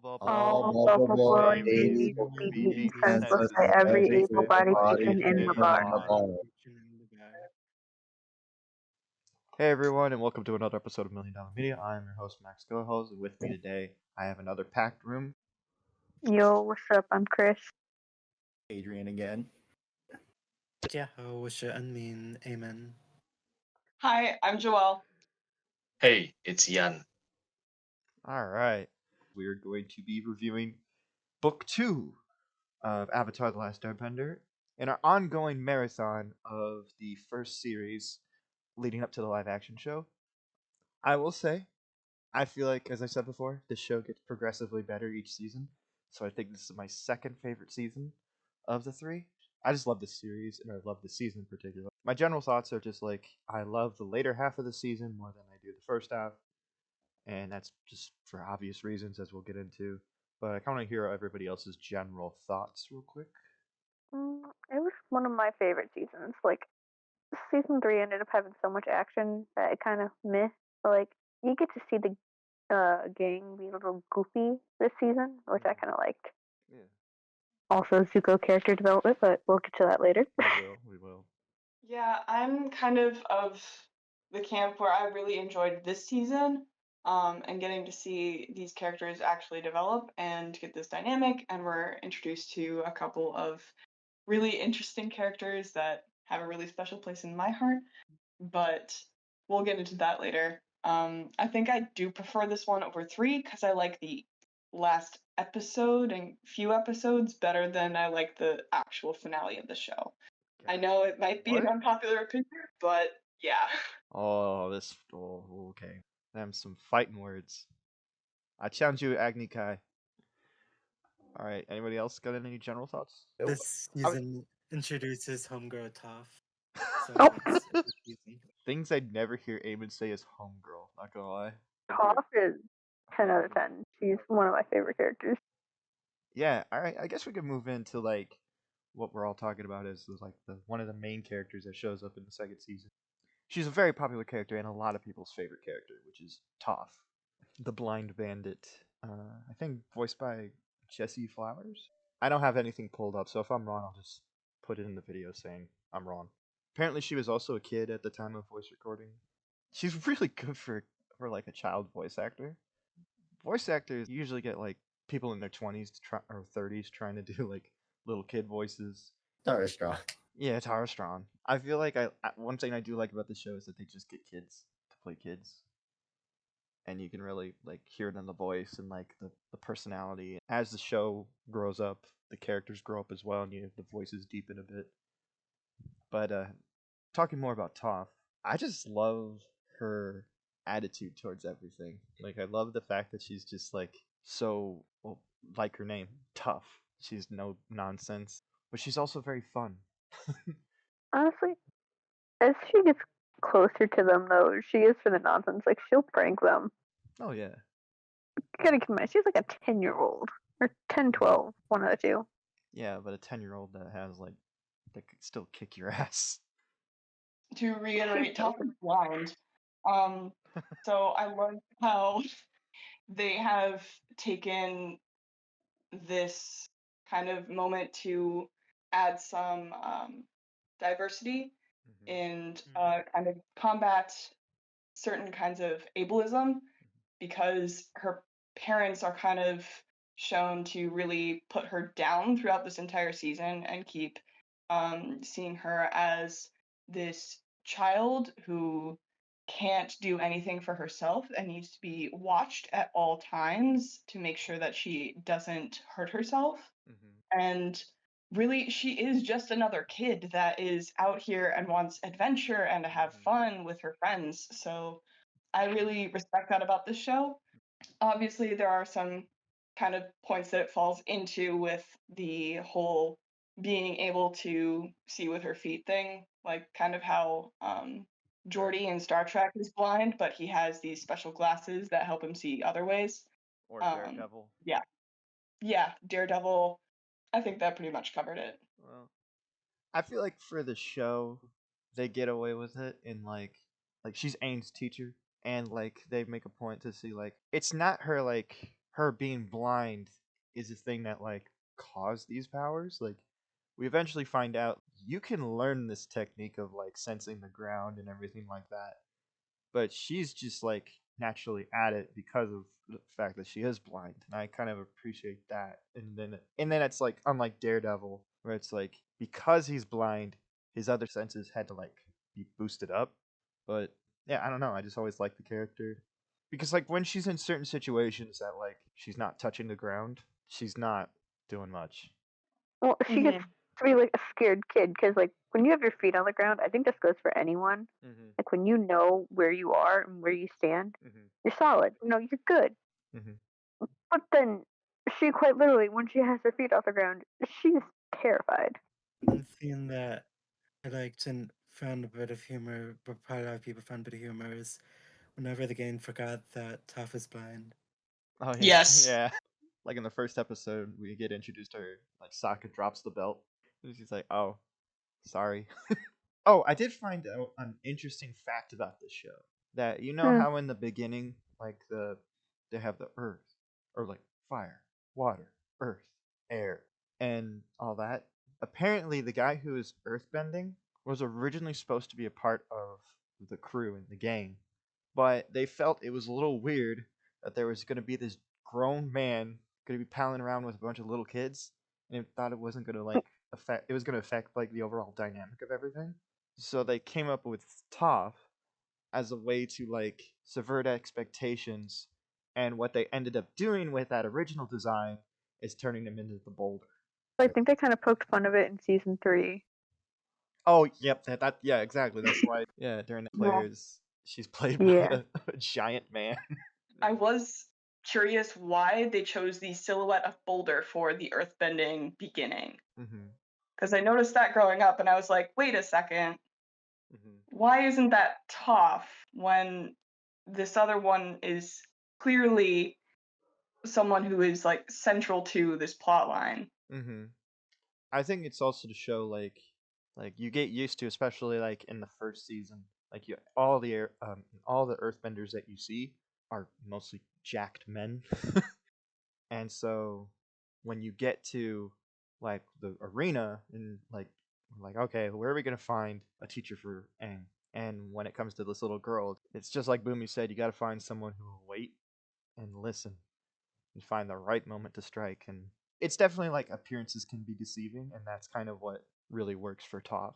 All All bubble blowing babies babies will will be be beaten beaten senseless senseless by by every every able-bodied able-bodied person person in in the the bar. bar. Hey everyone, and welcome to another episode of $1 Million Media. I'm your host Max Gohos, and with me today I have another packed room. Yo, what's up? I'm Kris. Adrian again. Yeah, what's your Eamonn? Hi, I'm Joelle. Hey, it's Jan. Alright, we are going to be reviewing Book 2 of Avatar the Last Airbender in our ongoing marathon of the first series leading up to the live action show. I will say, I feel like, as I said before, this show gets progressively better each season. So I think this is my second favorite season of the three. I just love this series, and I love this season in particular. My general thoughts are just like, I love the later half of the season more than I do the first half. And that's just for obvious reasons, as we'll get into. But I kind of hear everybody else's general thoughts real quick. It was one of my favorite seasons. Like, season 3 ended up having so much action that it kind of meh. But, like, you get to see the gang be a little goofy this season, which I kind of liked. Yeah. Also, Zuko character development, but we'll get to that later. We will. Yeah, I'm kind of the camp where I really enjoyed this season, and getting to see these characters actually develop and get this dynamic, and we're introduced to a couple of really interesting characters that have a really special place in my heart, but we'll get into that later. I think I do prefer this one over 3 because I like the last episode and few episodes better than I like the actual finale of the show. I know it might be an What? unpopular opinion, but yeah. Okay. Them some fighting words. I challenge you, Agni Kai. Alright, anybody else got any general thoughts? This season introduces Homegirl Toph. So Oh. it's a good season. Things I'd never hear Eamonn say is homegirl, not gonna lie. Toph is 10 out of 10. She's one of my favorite characters. Yeah, alright, I guess we could move into like what we're all talking about is like the one of the main characters that shows up in the second season. She's a very popular character and a lot of people's favorite character, which is Toph, the blind bandit. I think voiced by Jesse Flowers. I don't have anything pulled up, so if I'm wrong, I'll just put it in the video saying I'm wrong. Apparently, she was also a kid at the time of voice recording. She's really good for like a child voice actor. Voice actors usually get like people in their 20s or 30s trying to do like little kid voices. Tara Strong. Yeah, Tara Strong. I feel like one thing I do like about the show is that they just get kids to play kids. And you can really like hear it in the voice and like the personality. As the show grows up, the characters grow up as well, and the voices deepen a bit. But talking more about Toph, I just love her attitude towards everything. Like I love the fact that she's just like so like her name, tough. She's no nonsense, but she's also very fun. Honestly, as she gets closer to them, though, she is for the nonsense. Like, she'll prank them. Oh yeah. You gotta keep in mind, she's like a 10-year-old. Or 10, 12, one of the two. Yeah, but a 10-year-old that has like that could still kick your ass. To reiterate, Toph is blind. So I love how they have taken this kind of moment to add some diversity and kind of combat certain kinds of ableism, because her parents are kind of shown to really put her down throughout this entire season and keep seeing her as this child who can't do anything for herself and needs to be watched at all times to make sure that she doesn't hurt herself. And really, she is just another kid that is out here and wants adventure and to have fun with her friends. So I really respect that about this show. Obviously, there are some kind of points that it falls into with the whole being able to see with her feet thing, like kind of how Geordi in Star Trek is blind, but he has these special glasses that help him see other ways. Or Daredevil. Yeah, Daredevil. I think that pretty much covered it. Well, I feel like for the show, they get away with it in like she's Ain's teacher, and like they make a point to see like it's not her like her being blind is a thing that like caused these powers. Like we eventually find out you can learn this technique of like sensing the ground and everything like that. But she's just like naturally at it because of the fact that she is blind. And I kind of appreciate that. And then it's like unlike Daredevil where it's like because he's blind, his other senses had to like be boosted up. But yeah, I don't know. I just always like the character because like when she's in certain situations that like she's not touching the ground, she's not doing much. Well, she gets to be like a scared kid because like when you have your feet on the ground, I think this goes for anyone. Mm-hmm. Like when you know where you are and where you stand, Mm-hmm. you're solid. You know, you're good. Mm-hmm. But then she quite literally, when she has her feet off the ground, she's terrified. One thing that I liked and found a bit of humor, but probably a lot of people found a bit of humor, is whenever the game forgot that Toph is blind. Oh yeah, Yes. yeah. Like in the first episode, we get introduced to her. Like Sokka drops the belt, and she's like, "Oh, sorry." Oh, I did find out an interesting fact about this show. That you know Hmm. how in the beginning, like they have the earth, or like fire, water, earth, air, and all that. Apparently, the guy who is earthbending was originally supposed to be a part of the crew in the gang, but they felt it was a little weird that there was going to be this grown man going to be palling around with a bunch of little kids, and they thought it wasn't going to like affect. It was going to affect like the overall dynamic of everything. So they came up with Toph as a way to like subvert expectations, and what they ended up doing with that original design is turning him into the boulder. I think they kind of poked fun of it in season 3. Oh, yep, that yeah, exactly. That's why yeah, during the Yeah. players, she's played by Yeah. a giant man. I was curious why they chose the silhouette of Boulder for the earthbending beginning. Mm-hmm. Because I noticed that growing up and I was like, wait a second, Mm-hmm. why isn't that Toph when this other one is clearly someone who is like central to this plot line? Mm-hmm. I think it's also to show like you get used to, especially like in the first season, like you all the Earthbenders that you see are mostly jacked men, and so when you get to like the arena and like okay, where are we gonna find a teacher for Aang? And when it comes to this little girl, it's just like Boomy said, you got to find someone who will wait and listen and find the right moment to strike. And it's definitely like appearances can be deceiving, and that's kind of what really works for Toph.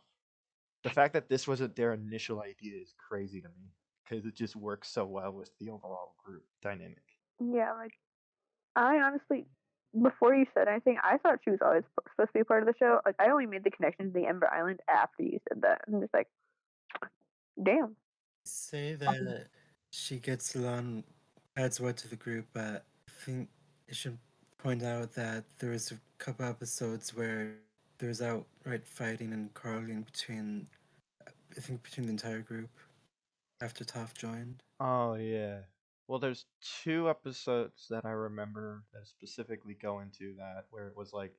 The fact that this wasn't their initial idea is crazy to me because it just works so well with the overall group dynamic. Yeah, like I honestly, before you said anything, I thought she was always supposed to be a part of the show. Like I only made the connection to the Ember Island after you said that. I'm just like, damn. Say that she gets along, adds word to the group, but I think I should point out that there was a couple episodes where there was outright fighting and quarreling between, I think, between the entire group after Toph joined. Oh yeah. Well, there's two episodes that I remember that specifically go into that where it was like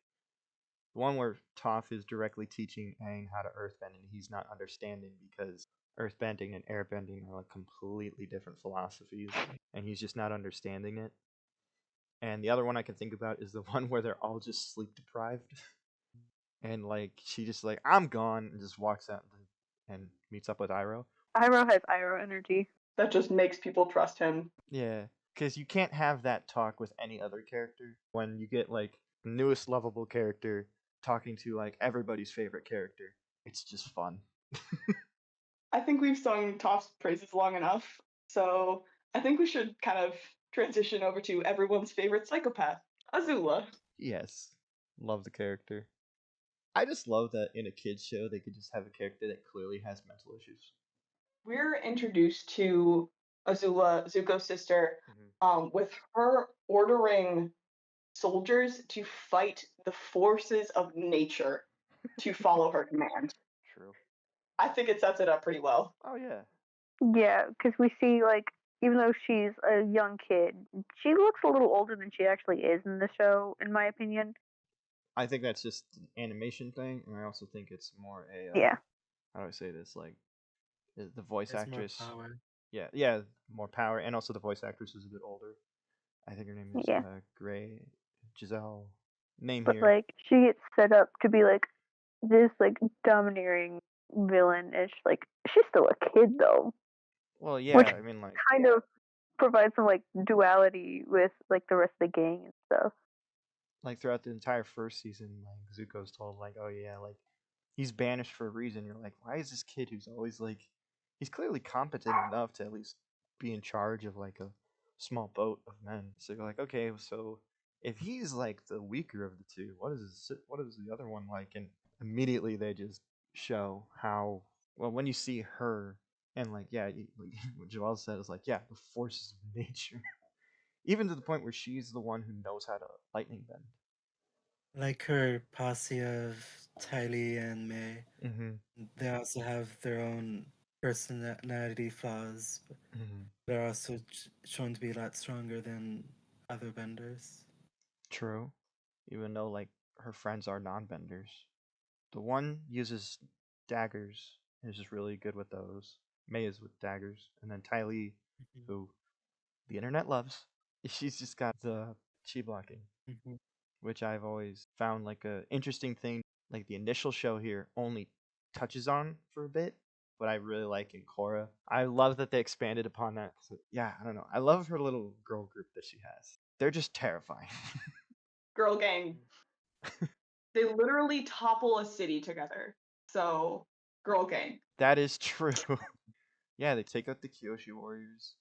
the one where Toph is directly teaching Aang how to earthbend and he's not understanding because earthbending and airbending are like completely different philosophies and he's just not understanding it. And the other one I can think about is the one where they're all just sleep deprived and like she just like I'm gone and just walks out and meets up with Iroh. Iroh has Iroh energy. That just makes people trust him. Yeah, because you can't have that talk with any other character. When you get like the newest lovable character talking to like everybody's favorite character, it's just fun. I think we've sung Toph's praises long enough, so I think we should kind of transition over to everyone's favorite psychopath, Azula. Yes, love the character. I just love that in a kids show they could just have a character that clearly has mental issues. We're introduced to Azula, Zuko's sister, with her ordering soldiers to fight the forces of nature to follow her command. True. I think it sets it up pretty well. Oh yeah. Yeah, because we see like even though she's a young kid, she looks a little older than she actually is in the show, in my opinion. I think that's just an animation thing, and I also think it's more a Yeah. how do I say this? Like the voice There's more actress. power. Yeah, more power, and also the voice actress is a bit older. I think her name is Yeah. Gray Giselle. Name But here. like she gets set up to be like this like domineering villain ish. Like she's still a kid though. Well, Which yeah, I mean like kind of provides some like duality with like the rest of the gang and stuff. throughout the entire first season, like Zuko's told like, oh yeah, like he's banished for a reason. You're like, why is this kid who's always like, he's clearly competent enough to at least be in charge of like a small boat of men. So you're like, okay, so if he's like the weaker of the two, what is the other one like? And immediately they just show how well when you see her and like yeah, like, what Joelle said is like yeah, the forces of nature. Even to the point where she's the one who knows how to lightning bend. Like her posse of Tylee and May, Mm-hmm. they also have their own personality flaws. Mm-hmm. They're also shown to be a lot stronger than other benders. True. Even though like her friends are non-benders. The one uses daggers and is just really good with those. May is with daggers, and then Tylee, Mhm. who the internet loves, she's just got the chi blocking, Mhm. which I've always found like a interesting thing. Like the initial show here only touches on for a bit, but I really like in Korra. I love that they expanded upon that. So, yeah, I don't know. I love her little girl group that she has. They're just terrifying. Girl gang. They literally topple a city together. So, girl gang. That is true. Yeah, they take out the Kyoshi warriors.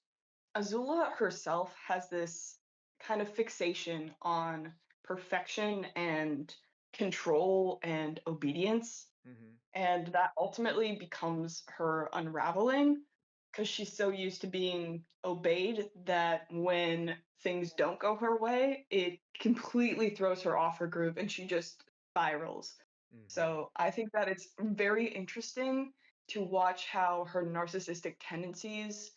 Azula herself has this kind of fixation on perfection and control and obedience. Mm-hmm. And that ultimately becomes her unraveling because she's so used to being obeyed that when things don't go her way, it completely throws her off her groove and she just spirals. Mm-hmm. So I think that it's very interesting to watch how her narcissistic tendencies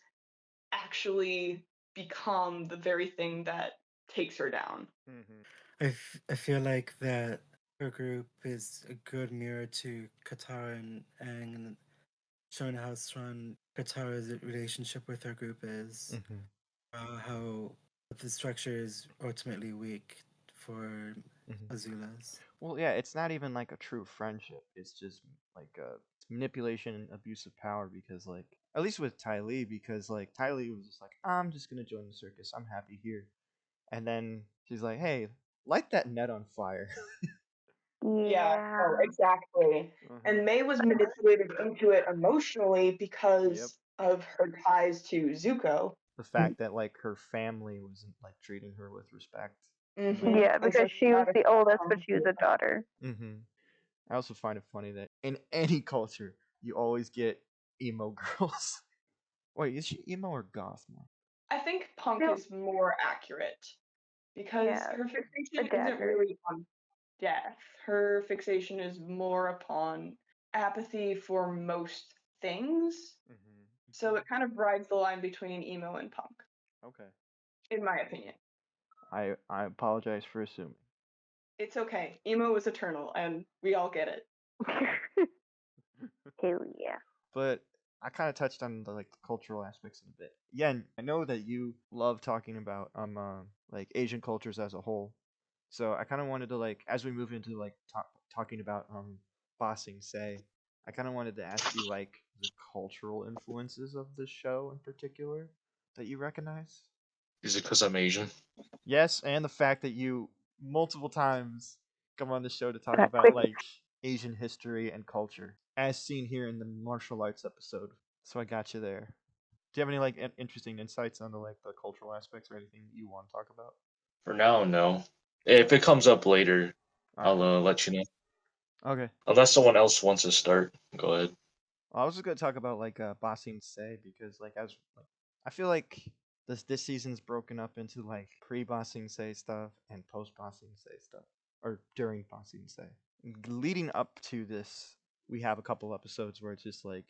actually become the very thing that takes her down. Mm-hmm. I feel like that her group is a good mirror to Katara and Aang, and showing how strong Katara's relationship with her group is. Mm-hmm. How the structure is ultimately weak for Mm-hmm. Azula's. Well, yeah, it's not even like a true friendship. It's just like a manipulation and abuse of power because, like, at least with Ty Lee, because like Ty Lee was just like, I'm just gonna join the circus. I'm happy here. And then she's like, hey, light that net on fire. Yeah, Yeah. oh, exactly. Uh-huh. And May was manipulated into it emotionally Yep. because of her ties to Zuko. The fact that like her family wasn't like treating her with respect. Mm-hmm. Yeah, And so because she she was had a the oldest, but strong she was a daughter. Mm-hmm. I also find it funny that in any culture, you always get emo girls. Wait, is she emo or goth more? I think punk Yep. is more accurate because Yeah, her a fixation isn't dagger. really on death. Her fixation is more upon apathy for most things. Mm-hmm. So it kind of rides the line between emo and punk, Okay. in my opinion. I apologize for assuming. It's okay. Emo is eternal, and we all get it. Hell yeah. But I kind of touched on the like the cultural aspects in a bit. Yen, I know that you love talking about like Asian cultures as a whole. So I kind of wanted to like as we move into like talking about Bossing Say, I kind of wanted to ask you like the cultural influences of the show in particular that you recognize. Is it because I'm Asian? Yes, and the fact that you multiple times come on the show to talk That about quick. like Asian history and culture, as seen here in the martial arts episode. So I got you there. Do you have any like interesting insights on the like the cultural aspects or anything that you want to talk about? For now, no. If it comes up later, All I'll right. let you know. Okay. Unless someone else wants to start, go ahead. Well, I was just gonna talk about like Bossing Say because like as like I feel like this season's broken up into like pre Bossing Say stuff and post Bossing Say stuff or during Bossing Say. Leading up to this, we have a couple episodes where it's just like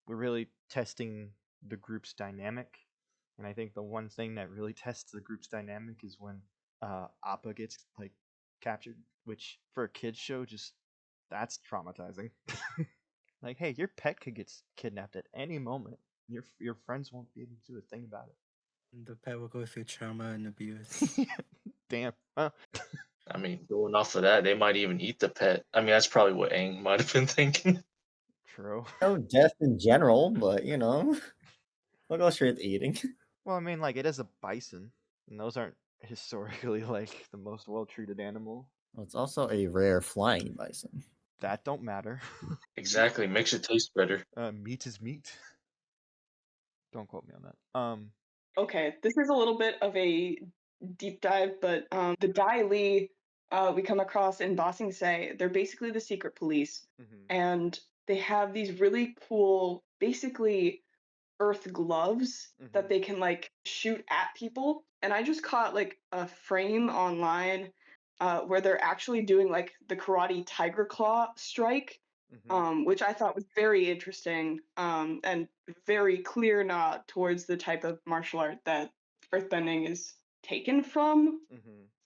we're really testing the group's dynamic, and I think the one thing that really tests the group's dynamic is when Appa gets like captured, which for a kids show just that's traumatizing. Like, hey, your pet could get kidnapped at any moment. Your friends won't be able to do a thing about it. The pet will go through trauma and abuse. Damn. I mean, going off of that, they might even eat the pet. I mean, that's probably what Aang might have been thinking. True. No death in general, but we'll go straight to eating. Well, I mean, like, it is a bison, and those aren't historically, like, the most well-treated animal. Well, it's also a rare flying bison. That don't matter. Exactly, makes it taste better. Meat is meat. Don't quote me on that. Okay, this is a little bit of a deep dive, but the Dai Li we come across in Ba Sing Se, they're basically the secret police, and they have these really cool, basically earth gloves that they can like shoot at people. And I just caught like a frame online where they're actually doing like the karate tiger claw strike, which I thought was very interesting and very clear nod towards the type of martial art that earthbending is taken from,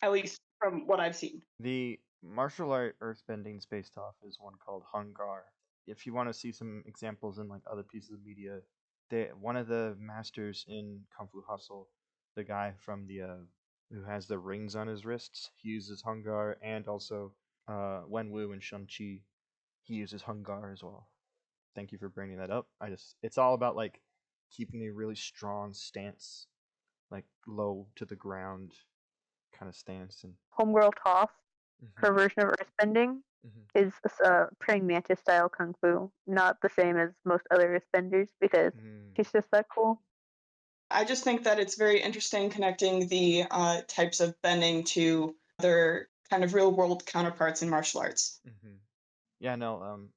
at least from what I've seen. The martial art earthbending's based off is one called Hungar. If you want to see some examples in like other pieces of media, one of the masters in Kung Fu Hustle, the guy from the who has the rings on his wrists, he uses Hungar, and also Wen Wu and Shun Chi, he uses Hungar as well. Thank you for bringing that up. It's all about like keeping a really strong stance, like low to the ground kind of stance. And Homegirl Toss, her version of earthbending, is praying mantis style kung fu. Not the same as most other earthbenders because she's just that cool. I just think that it's very interesting connecting the types of bending to their kind of real world counterparts in martial arts. Yeah, no,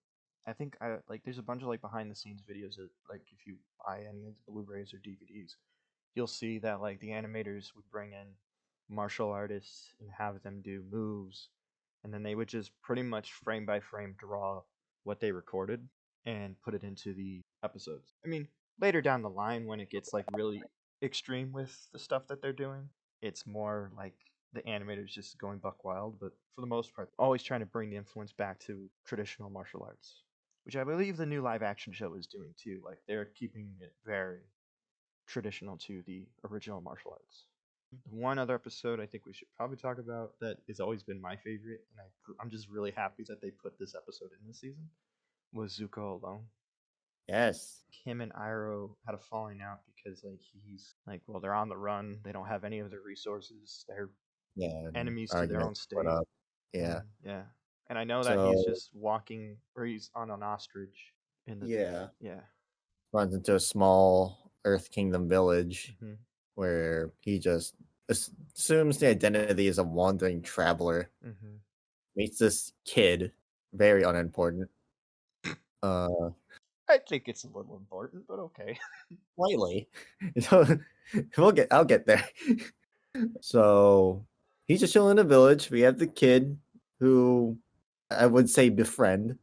I think there's a bunch of like behind the scenes videos that like if you buy any of the Blu-rays or DVDs, you'll see that like the animators would bring in martial artists and have them do moves, and then they would just pretty much frame by frame draw what they recorded and put it into the episodes. I mean, later down the line when it gets like really extreme with the stuff that they're doing, it's more like the animators just going buck wild, but for the most part, always trying to bring the influence back to traditional martial arts, which I believe the new live action show is doing too. Like they're keeping it very traditional to the original martial arts. One other episode I think we should probably talk about that has always been my favorite, and I'm just really happy that they put this episode in this season, was Zuko alone. Yes. Him and Iroh had a falling out because like he's like, well, they're on the run. They don't have any of their resources. They're enemies to their own state. Yeah. Yeah. And I know that he's just walking, or he's on an ostrich. Yeah. Runs into a small Earth Kingdom village where he just assumes the identity is a wandering traveler. Meets this kid, very unimportant. I think it's a little important, but okay. Slightly. I'll get there. So he's just chilling in the village. We have the kid who I would say befriend.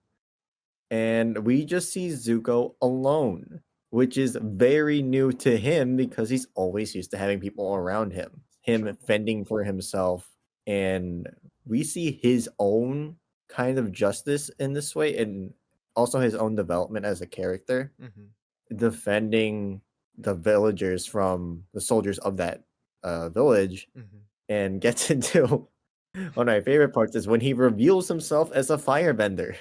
And we just see Zuko alone, which is very new to him because he's always used to having people around him, fending for himself. And we see his own kind of justice in this way, and also his own development as a character, defending the villagers from the soldiers of that village, and gets into one of my favorite parts is when he reveals himself as a firebender.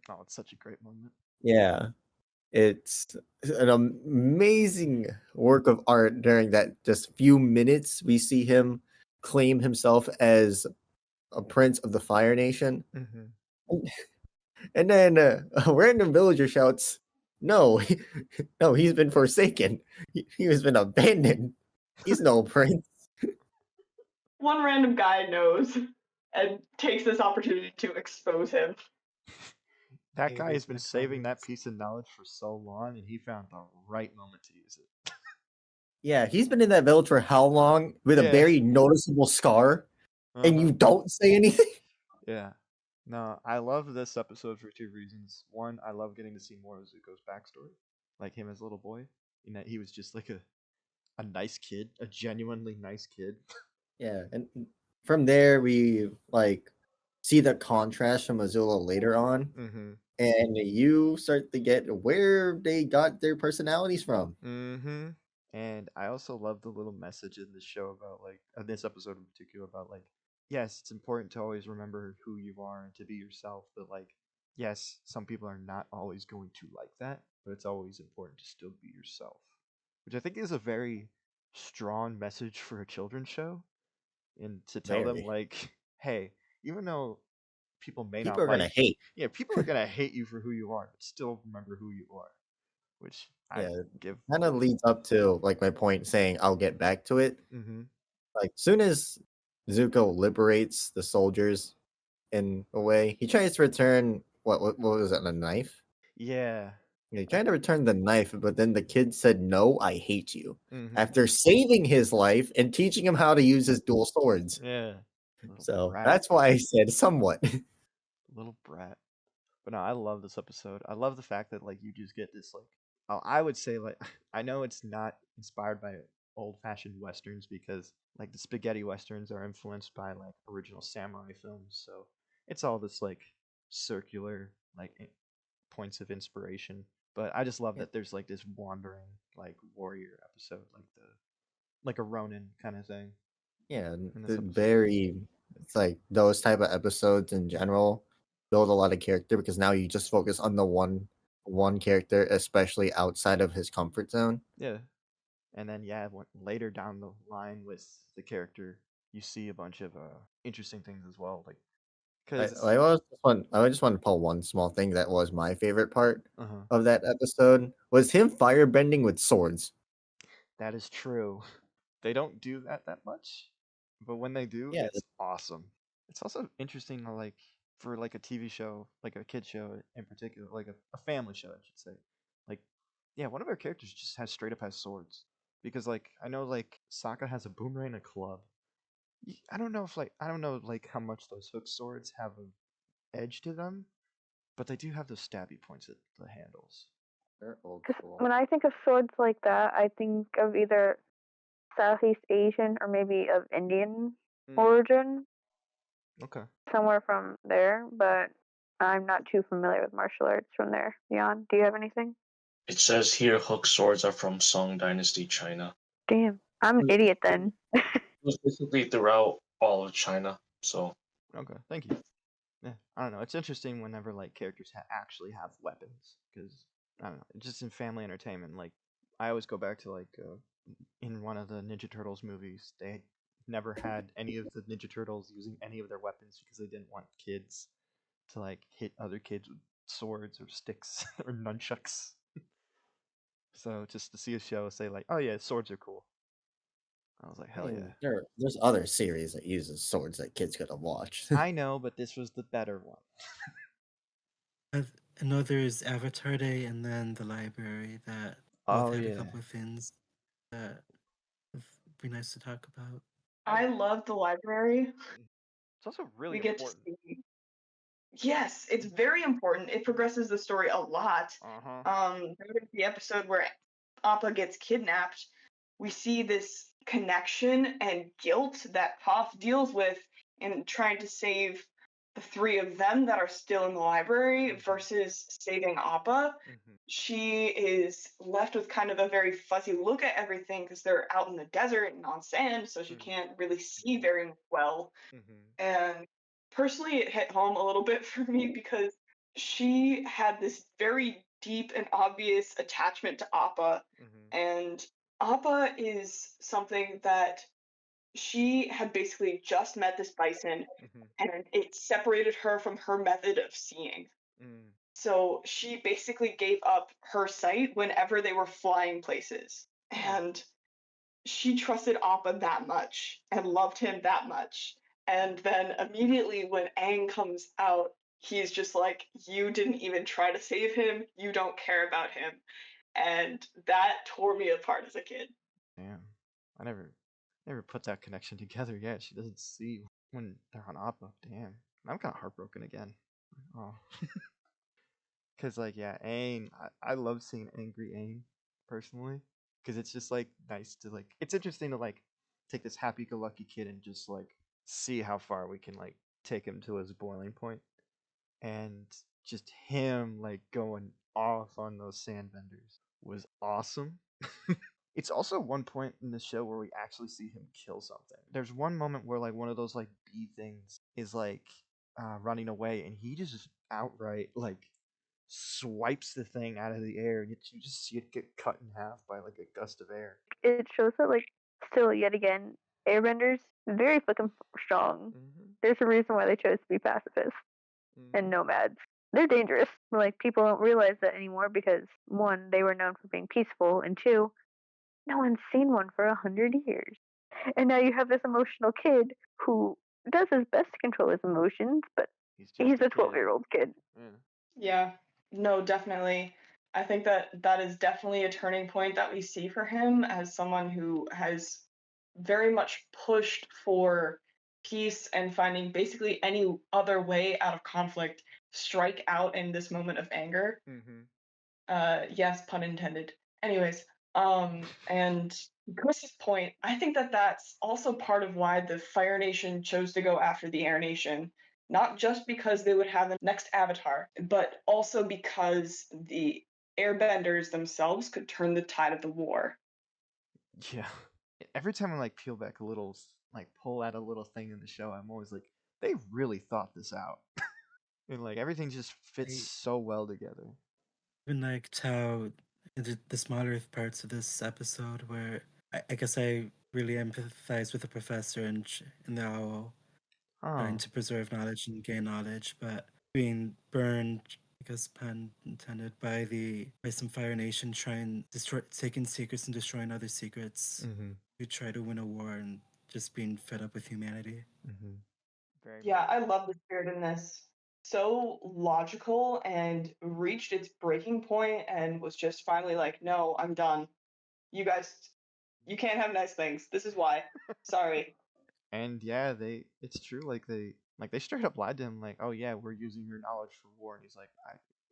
Oh, it's such a great moment. Yeah. It's an amazing work of art during that just few minutes. We see him claim himself as a prince of the Fire Nation. And then a random villager shouts, no, no, he's been forsaken. He has been abandoned. He's no prince. One random guy knows and takes this opportunity to expose him. That guy has been saving that piece of knowledge for so long, and he found the right moment to use it. Yeah, he's been in that village for how long with a very noticeable scar, and you don't say anything? Yeah. No, I love this episode for two reasons. One, I love getting to see more of Zuko's backstory, like him as a little boy, in that he was just like a nice kid, a genuinely nice kid. Yeah, and from there we like see the contrast from Azula later on, and you start to get where they got their personalities from. And I also love the little message in this show about like this episode in particular about like yes, it's important to always remember who you are and to be yourself, but like yes, some people are not always going to like that, but it's always important to still be yourself, which I think is a very strong message for a children's show and to tell them Very. like, hey, even though people may People not are gonna like hate. yeah, people are gonna hate you for who you are, but still remember who you are, which I Yeah, give. kind of leads up to like my point saying I'll get back to it. Mm-hmm. Like soon as Zuko liberates the soldiers in a way, he tries to return what was it, a knife? Yeah. Yeah, he tried to return the knife, but then the kid said, "No, I hate you." Mm-hmm. After saving his life and teaching him how to use his dual swords. Yeah. Little So brat. that's why I said somewhat. Little brat. But no, I love this episode. I love the fact that like you just get this like I would say like I know it's not inspired by old fashioned westerns because like the spaghetti westerns are influenced by like original samurai films, so it's all this like circular like points of inspiration. But I just love Yeah, that there's like this wandering like warrior episode, like a Ronin kind of thing yeah, in this the episode. very it's like those type of episodes in general build a lot of character because now you just focus on the one character, especially outside of his comfort zone. Yeah, and then yeah, later down the line with the character, you see a bunch of interesting things as well, like I because I was just want I just want to pull one small thing that was my favorite part uh huh, of that episode was him firebending with swords. that is true. They don't do that much, but when they do, Yeah, it's awesome. It's also interesting to like for like a TV show, like a kid show in particular, like a family show, I should say. Like, yeah, one of our characters just has straight up has swords because like I know like Sokka has a boomerang and a club. I don't know if like I don't know like how much those hook swords have an edge to them, but they do have those stabby points at the handles. they're old Because school. when I think of swords like that, I think of either Southeast Asian or maybe of Indian Mm, origin, okay. somewhere from there. But I'm not too familiar with martial arts from there. Jan, do you have anything? It says here hook swords are from Song Dynasty, China. Damn, I'm an idiot then. It was basically throughout all of China. So Okay. Thank you. Yeah, I don't know. It's interesting whenever like characters actually have weapons because I don't know. Just in family entertainment, like I always go back to like in one of the Ninja Turtles movies, they never had any of the Ninja Turtles using any of their weapons because they didn't want kids to like hit other kids with swords or sticks or nunchucks. So just to see a show say like, oh yeah, swords are cool. I was like, I hell mean, yeah. there's other series that uses swords that kids could have watched. I know, but this was the better one. I know there's Avatar Day and then the library that both Oh had a yeah. couple of things that would be nice to talk about. I love the library. It's also really We get to important. see. Yes, it's very important. It progresses the story a lot. Uh huh. Notice the episode where Appa gets kidnapped, we see this connection and guilt that Toph deals with in trying to save the three of them that are still in the library Mhm. versus saving Appa. Mhm. She is left with kind of a very fuzzy look at everything because they're out in the desert and on sand, so she Mhm. can't really see very well. Mhm. And personally, it hit home a little bit for me because she had this very deep and obvious attachment to Appa. Mhm. And Appa is something that she had basically just met this bison, Mhm. and it separated her from her method of seeing. Mm. So she basically gave up her sight whenever they were flying places. Hmm. And she trusted Appa that much and loved him that much. And then immediately when Aang comes out, he's just like, you didn't even try to save him. You don't care about him. And that tore me apart as a kid. Damn. I never put that connection together yet. She doesn't see when they're on Appa. Damn. I'm kind of heartbroken again. Oh. Cause like yeah, Aang. I love seeing angry Aang personally. Cause it's just like nice to like. It's interesting to like take this happy-go-lucky kid and just like see how far we can like take him to his boiling point. And just him like going off on those sand vendors was awesome. It's also one point in the show where we actually see him kill something. There's one moment where like one of those like bee things is like running away, and he just outright like swipes the thing out of the air, and you just see it get cut in half by like a gust of air. It shows that, like, still yet again, airbenders very fucking strong. There's a reason why they chose to be pacifists and nomads. They're dangerous. Like, people don't realize that anymore because, one, they were known for being peaceful, and two, no one's seen one for 100 years. And now you have this emotional kid who does his best to control his emotions, but he's a 12-year-old kid. Yeah, no, definitely. I think that is definitely a turning point that we see for him as someone who has very much pushed for peace and finding basically any other way out of conflict, strike out in this moment of anger. Yes, pun intended. Anyways, and Chris's point, I think that that's also part of why the Fire Nation chose to go after the Air Nation, not just because they would have the next Avatar, but also because the Airbenders themselves could turn the tide of the war. Yeah. Every time I like peel back a little, like pull out a little thing in the show, I'm always like, they really thought this out, and like everything just fits so well together. Even liked how the smaller parts of this episode where I guess I really empathize with the professor and the owl trying to preserve knowledge and gain knowledge, but being burned, I guess pun intended, by some Fire Nation trying taking secrets and destroying other secrets to try to win a war and just being fed up with humanity. Yeah, I love the spirit in this. So logical and reached its breaking point and was just finally like, no, I'm done. You guys, you can't have nice things. This is why. Sorry. And yeah, it's true. Like they straight up lied to him. Like, oh yeah, we're using your knowledge for war, and he's like,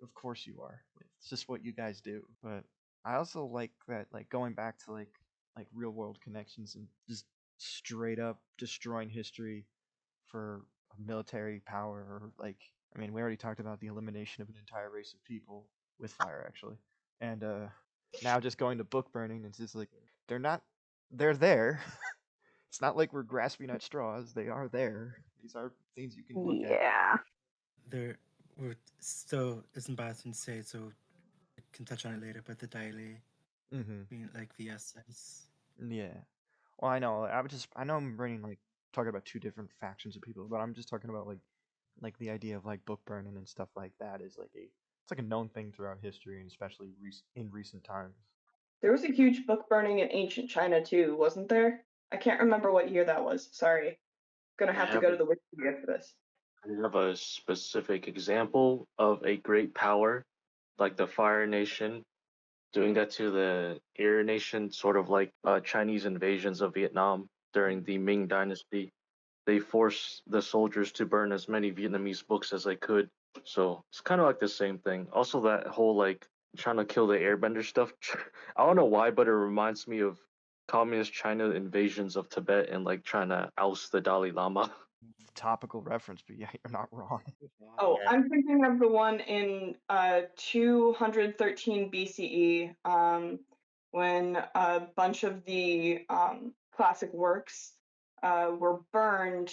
of course you are. It's just what you guys do. But I also like that, like going back to like real world connections and just straight up destroying history for military power, or like, I mean, we already talked about the elimination of an entire race of people with fire actually, and now just going to book burning. It's just like they're there. It's not like we're grasping at straws. They are there. These are things you can look at. Yeah. There were still isn't bad to say, so I can touch on it later, but the daily being like the SS. Yeah. Well, I know. I know I'm bringing like talking about two different factions of people, but I'm just talking about like the idea of like book burning and stuff like that is like it's like a known thing throughout history, and especially in recent times. There was a huge book burning in ancient China too, wasn't there? I can't remember what year that was. Sorry. Gonna have to go to the Wikipedia for this. I have a specific example of a great power, like the Fire Nation, doing that to the Air Nation, sort of like Chinese invasions of Vietnam during the Ming Dynasty. They forced the soldiers to burn as many Vietnamese books as they could. So it's kind of like the same thing. Also, that whole like trying to kill the airbender stuff. I don't know why, but it reminds me of communist China invasions of Tibet and like trying to oust the Dalai Lama. Topical reference, but yeah, you're not wrong. Oh, I'm thinking of the one in 213 BCE, when a bunch of the classic works were burned,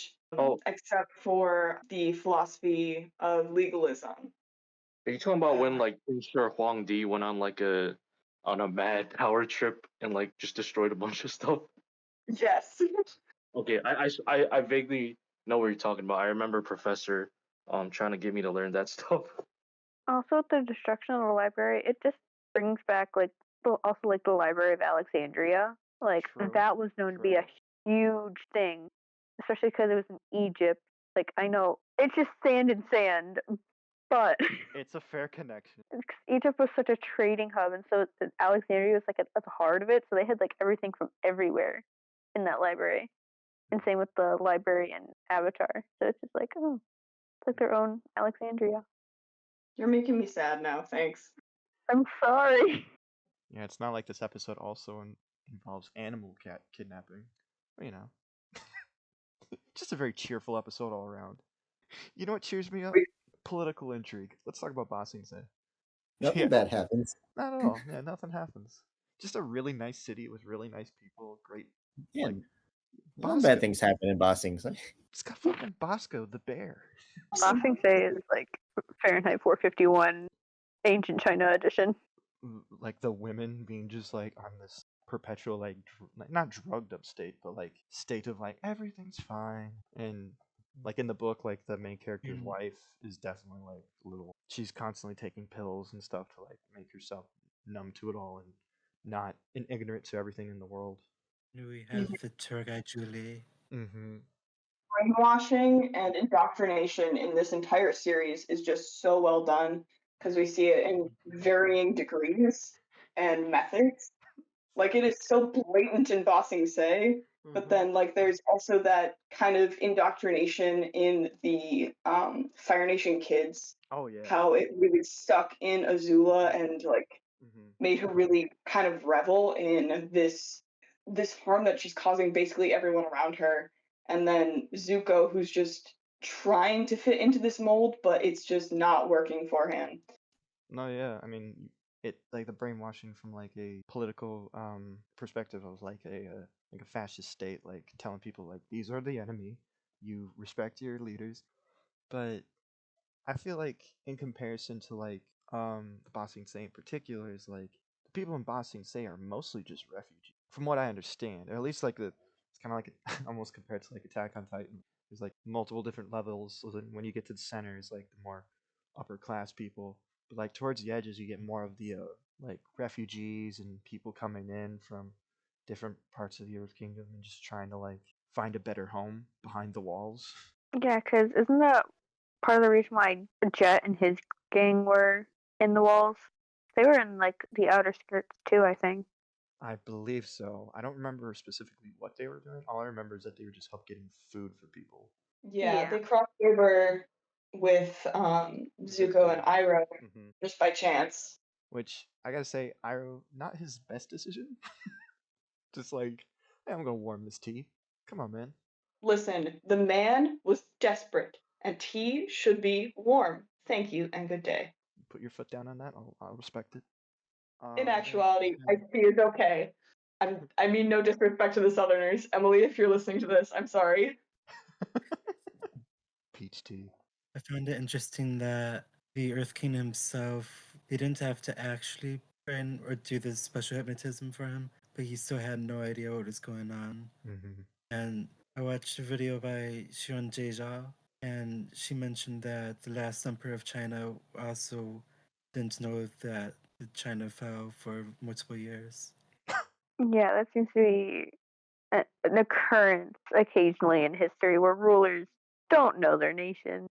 except for the philosophy of legalism. Are you talking about when like Sir Huangdi went on like a mad power trip and like just destroyed a bunch of stuff? Yes. Okay, I vaguely know what you're talking about. I remember Professor trying to get me to learn that stuff. Also, the destruction of the library, it just brings back like also like the Library of Alexandria. Like that was known to be a huge thing, especially because it was in Egypt. Like I know it's just sand and sand, but It's a fair connection. Egypt was such a trading hub, and so Alexandria was like at the heart of it. So they had like everything from everywhere in that library, and same with the library in Avatar. So it's just like, oh, it's like their own Alexandria. You're making me sad now. Thanks. I'm sorry. Yeah, it's not like this episode also involves animal cat kidnapping. But, you know, just a very cheerful episode all around. You know what cheers me up? Political intrigue. Let's talk about Bossing Say. Nothing bad happens. Not at all. Yeah, nothing happens. just a really nice city with really nice people. Great, Yeah, like no Bosco. bad things happen in Bossing. It's got fucking Bosco the bear. Boxing Say is like Fahrenheit 451 ancient China edition. Like the women being just like on this perpetual like not drugged up state, but like state of like everything's fine. And like in the book, like the main character's wife is definitely like a little. She's constantly taking pills and stuff to like make herself numb to it all and not ignorant to everything in the world. We have the tour guide Julie. Mm-hmm. Brainwashing and indoctrination in this entire series is just so well done because we see it in varying degrees and methods. Like it is so blatant in Bossing Say, but then like there's also that kind of indoctrination in the Fire Nation kids. Oh yeah. How it really stuck in Azula and like made her really kind of revel in this harm that she's causing basically everyone around her. And then Zuko, who's just trying to fit into this mold, but it's just not working for him. No, yeah. I mean, it like the brainwashing from like a political perspective of like a fascist state, like telling people like these are the enemy, you respect your leaders. But I feel like in comparison to like the Bossing Say in particular is like the people in Bossing Say are mostly just refugees, from what I understand, or at least like the it's kind of like almost compared to like Attack on Titan. There's like multiple different levels. So then when you get to the center, is like the more upper class people, but like towards the edges, you get more of the like refugees and people coming in from different parts of the Earth Kingdom and just trying to like find a better home behind the walls. Yeah, because isn't that part of the reason why Jet and his gang were in the walls? They were in like the outer skirts too, I think. I believe so. I don't remember specifically what they were doing. All I remember is that they were just help getting food for people. Yeah, they crossed over with Zuko and Iroh just by chance. Which I gotta say, Iroh, not his best decision. Just like, hey, I'm gonna warm this tea. Come on, man. Listen, the man was desperate, and tea should be warm. Thank you, and good day. Put your foot down on that. I'll respect it. In actuality, iced tea is okay. I mean no disrespect to the Southerners. Emily, if you're listening to this, I'm sorry. Peach tea. I found it interesting that the Earth King himself, he didn't have to actually train or do this special hypnotism for him, but he still had no idea what was going on. And I watched a video by Xion Jeja, and she mentioned that the last emperor of China also didn't know that China fell for multiple years. Yeah, that seems to be an occurrence occasionally in history where rulers don't know their nation.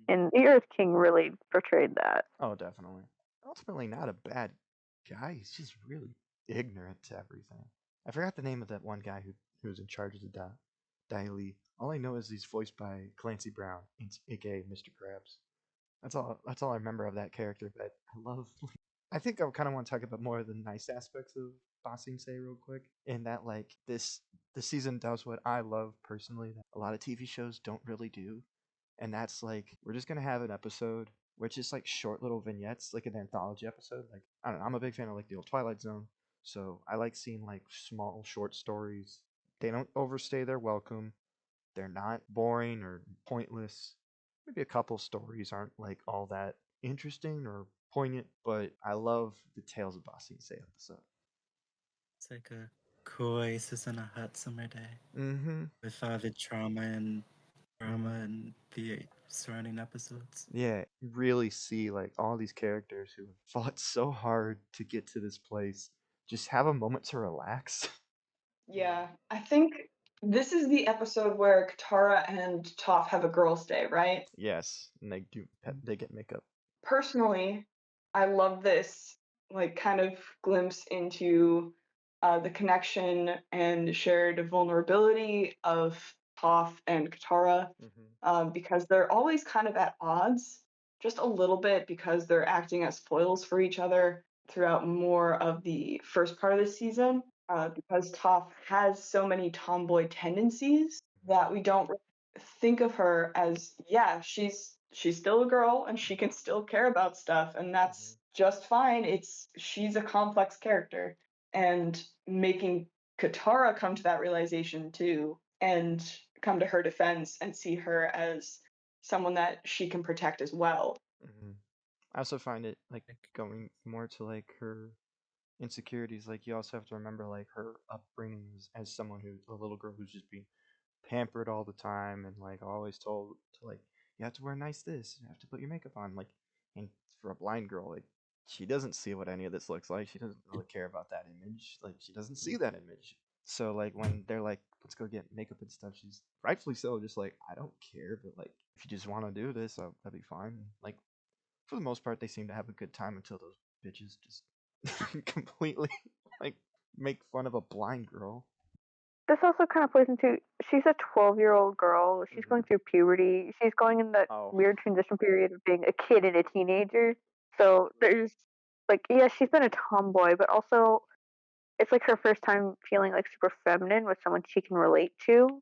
And the Earth King really portrayed that. Oh, definitely. Ultimately, not a bad guy. He's just really ignorant to everything. I forgot the name of that one guy who was in charge of the Dai Li. All I know is he's voiced by Clancy Brown, aka Mr. Krabs. That's all I remember of that character. But I love. I think I kind of want to talk about more of the nice aspects of Bossing Say real quick. In that, like this season does what I love personally that a lot of TV shows don't really do, and that's like we're just gonna have an episode which is like short little vignettes, like an anthology episode. Like I don't know, I'm a big fan of like the old Twilight Zone, so I like seeing like small short stories. They don't overstay their welcome. They're not boring or pointless. Maybe a couple stories aren't like all that interesting or poignant, but I love the Tales of Bossing Say episode. It's like a cool oasis on a hot summer day. With all the trauma and drama and the surrounding episodes. Yeah, you really see like all these characters who have fought so hard to get to this place just have a moment to relax. Yeah, I think this is the episode where Katara and Toph have a girls' day, right? Yes, and they get makeup. Personally, I love this like kind of glimpse into the connection and shared vulnerability of Toph and Katara because they're always kind of at odds, just a little bit because they're acting as foils for each other throughout more of the first part of the season. Because Toph has so many tomboy tendencies that we don't think of her as she's still a girl and she can still care about stuff and that's just fine. She's a complex character. and making Katara come to that realization too, and come to her defense and see her as someone that she can protect as well. Mm-hmm. I also find it like going more to like her insecurities. Like you also have to remember like her upbringing as someone who's a little girl who's just being pampered all the time and like always told to like you have to wear nice this, you have to put your makeup on. Like, and for a blind girl, like she doesn't see what any of this looks like. She doesn't really care about that image. Like she doesn't see that image. So like when they're like, let's go get makeup and stuff, she's rightfully so just like, I don't care, but like if you just want to do this, that'd be fine. Like for the most part, they seem to have a good time until those bitches just completely like make fun of a blind girl. This also kind of plays into, she's a 12-year-old girl. She's going through puberty. She's going in that weird transition period of being a kid and a teenager. So there's like, yeah, she's been a tomboy, but also it's like her first time feeling like super feminine with someone she can relate to.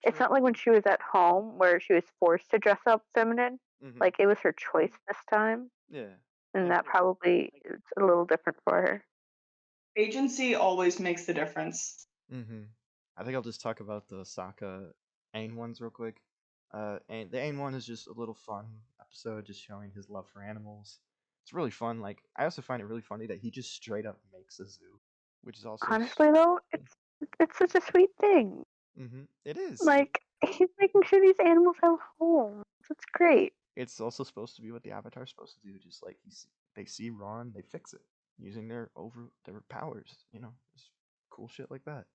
It's not like when she was at home where she was forced to dress up feminine. Like it was her choice this time. Yeah. And that probably is a little different for her. Agency always makes the difference. I think I'll just talk about the Sokka Aang ones real quick. And the Aang one is just a little fun episode, just showing his love for animals. It's really fun. Like I also find it really funny that he just straight up makes a zoo, which is also honestly though, it's such a sweet thing. It is. Like he's making sure these animals have homes. It's great. It's also supposed to be what the Avatar's supposed to do. Just like they see Ron, they fix it using their powers. You know, just cool shit like that.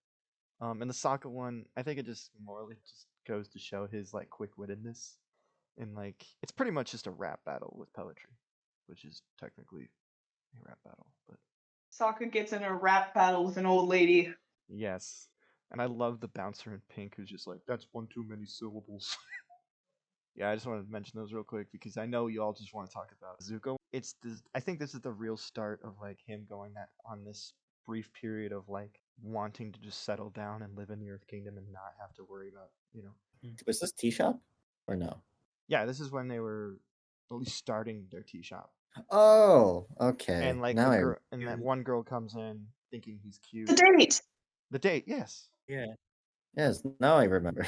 And the Sokka one, I think it just morally just goes to show his like quick-wittedness, and like it's pretty much just a rap battle with poetry, which is technically a rap battle. But Sokka gets in a rap battle with an old lady. Yes, and I love the bouncer in pink who's just like, that's one too many syllables. Yeah, I just wanted to mention those real quick because I know you all just want to talk about Zuko. I think this is the real start of like him going on this brief period of like wanting to just settle down and live in the Earth Kingdom and not have to worry about, you know. Was this tea shop or no? Yeah, this is when they were at least starting their tea shop. Oh, okay. And like and that one girl comes in thinking he's cute. The date, yes. Yeah. Yes, now I remember.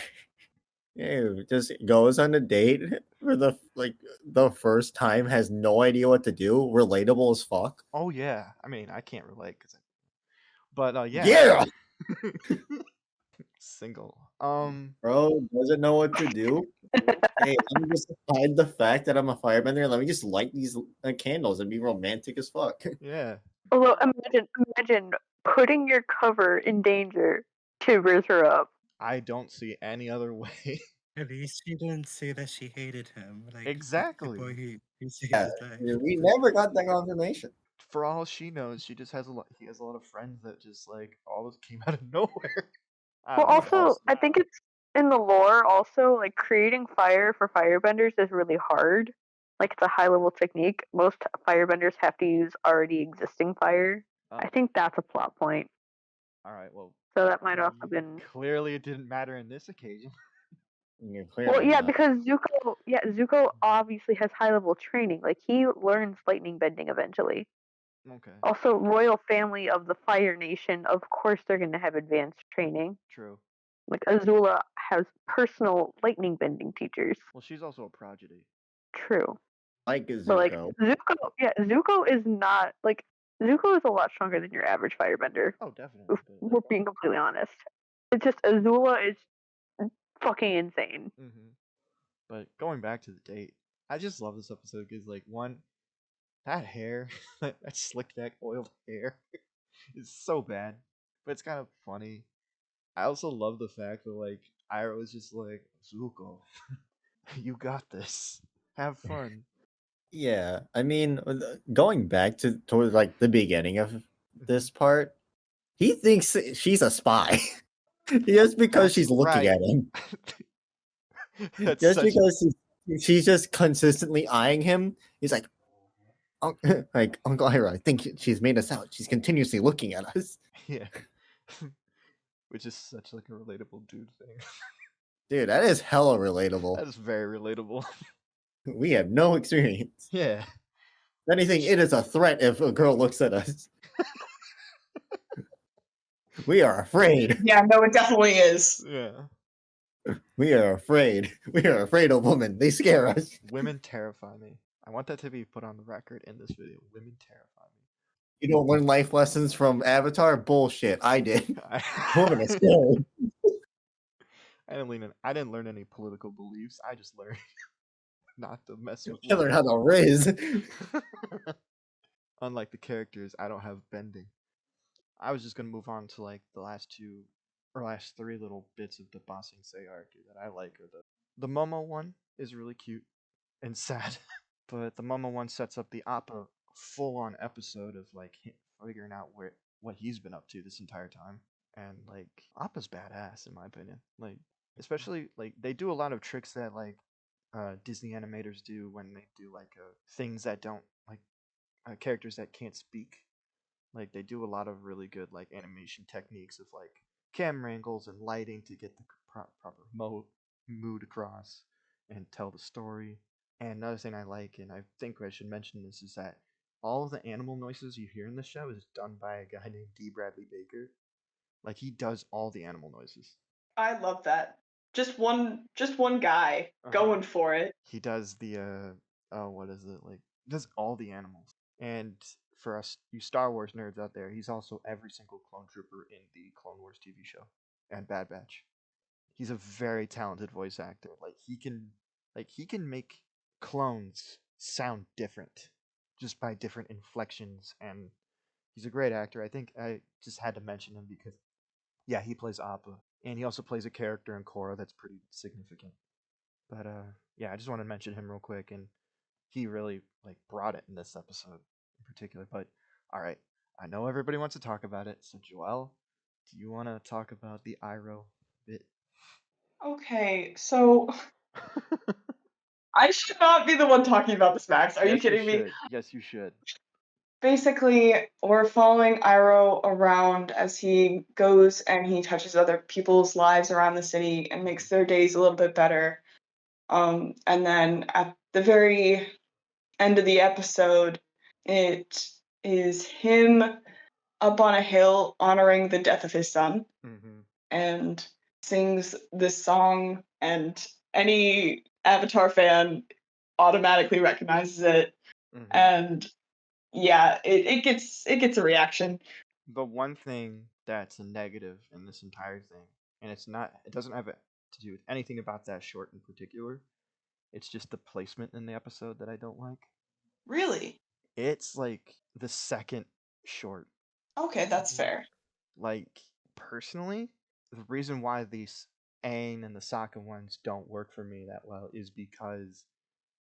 Yeah, just goes on a date for the first time, has no idea what to do. Relatable as fuck. Oh yeah, I mean I can't relate but yeah. Yeah. Single. Bro doesn't know what to do. Hey, let me just hide the fact that I'm a firebender. Let me just light these candles and be romantic as fuck. Yeah. Although imagine putting your cover in danger to raise her up. I don't see any other way. At least she didn't say that she hated him. Like exactly. Boy, he Yeah, we never got that confirmation. For all she knows, she just has he has a lot of friends that just like all this came out of nowhere. Well, also, I think it's in the lore. Also, like creating fire for firebenders is really hard. Like it's a high level technique. Most firebenders have to use already existing fire. I think that's a plot point. All right, well. So that might also have been. Clearly, it didn't matter in this occasion. Well, yeah, because Zuko obviously has high level training. Like he learns lightning bending eventually. Okay. Also, royal family of the Fire Nation, of course they're going to have advanced training. True. Like Azula has personal lightning bending teachers. Well, she's also a prodigy. True. Like Zuko. But like Zuko is not like Zuko is a lot stronger than your average firebender. Oh, definitely. We're being completely honest. It's just Azula is fucking insane. But going back to the date, I just love this episode because like one, that hair, that slick back oiled hair, is so bad, but it's kind of funny. I also love the fact that like Iroh is just like, Zuko, you got this. Have fun. Yeah, I mean, going back towards like the beginning of this part, he thinks she's a spy just because she's looking at him. Just because she's just consistently eyeing him. He's like, like Uncle Iroh, I think she's made us out. She's continuously looking at us. Yeah. Which is such like a relatable dude thing. Dude, that is hella relatable. That is very relatable. We have no experience. Yeah. If anything, it is a threat if a girl looks at us. We are afraid. Yeah, no, it definitely is. Yeah. We are afraid. We are afraid of women. They scare us. Women terrify me. I want that to be put on the record in this video. Women terrify me. You don't learn life lessons from Avatar? Bullshit. I did. Women are I scary. didn't learn any political beliefs. I just learned not to mess with I learned women. how to riz. Unlike the characters, I don't have bending. I was just gonna move on to like the last three little bits of the Bossing Say arc that I like. Are the Momo one is really cute and sad, but the Momo one sets up the Appa full-on episode of like figuring out what he's been up to this entire time, and like Appa's badass in my opinion. Like especially like they do a lot of tricks that like Disney animators do when they do like things that don't like characters that can't speak. Like they do a lot of really good like animation techniques of like camera angles and lighting to get the proper mood across and tell the story. And another thing I like, and I think I should mention this, is that all of the animal noises you hear in the show is done by a guy named D. Bradley Baker. Like he does all the animal noises. I love that. Just one guy going for it. He does the what is it like? He does all the animals. And for us, you Star Wars nerds out there, he's also every single clone trooper in the Clone Wars TV show and Bad Batch. He's a very talented voice actor. Like he can make clones sound different just by different inflections, and he's a great actor. I think I just had to mention him because yeah, he plays Appa, and he also plays a character in Korra that's pretty significant. But yeah, I just wanted to mention him real quick, and he really like brought it in this episode in particular. But all right, I know everybody wants to talk about it, so Joelle, do you want to talk about the Iroh bit? Okay, so I should not be the one talking about this, Max. Are you Yes, you kidding me? should. Yes, you should. Basically, we're following Iroh around as he goes and he touches other people's lives around the city and makes their days a little bit better. And then at the very end of the episode, it is him up on a hill honoring the death of his son Mm-hmm. and sings this song, and any Avatar fan automatically recognizes it. Mm-hmm. And yeah, it gets a reaction. The one thing that's a negative in this entire thing, and it doesn't have to do with anything about that short in particular. It's just the placement in the episode that I don't like. Really? It's like the second short. Okay, that's fair. Like personally, the reason why these Aang and the Sokka ones don't work for me that well is because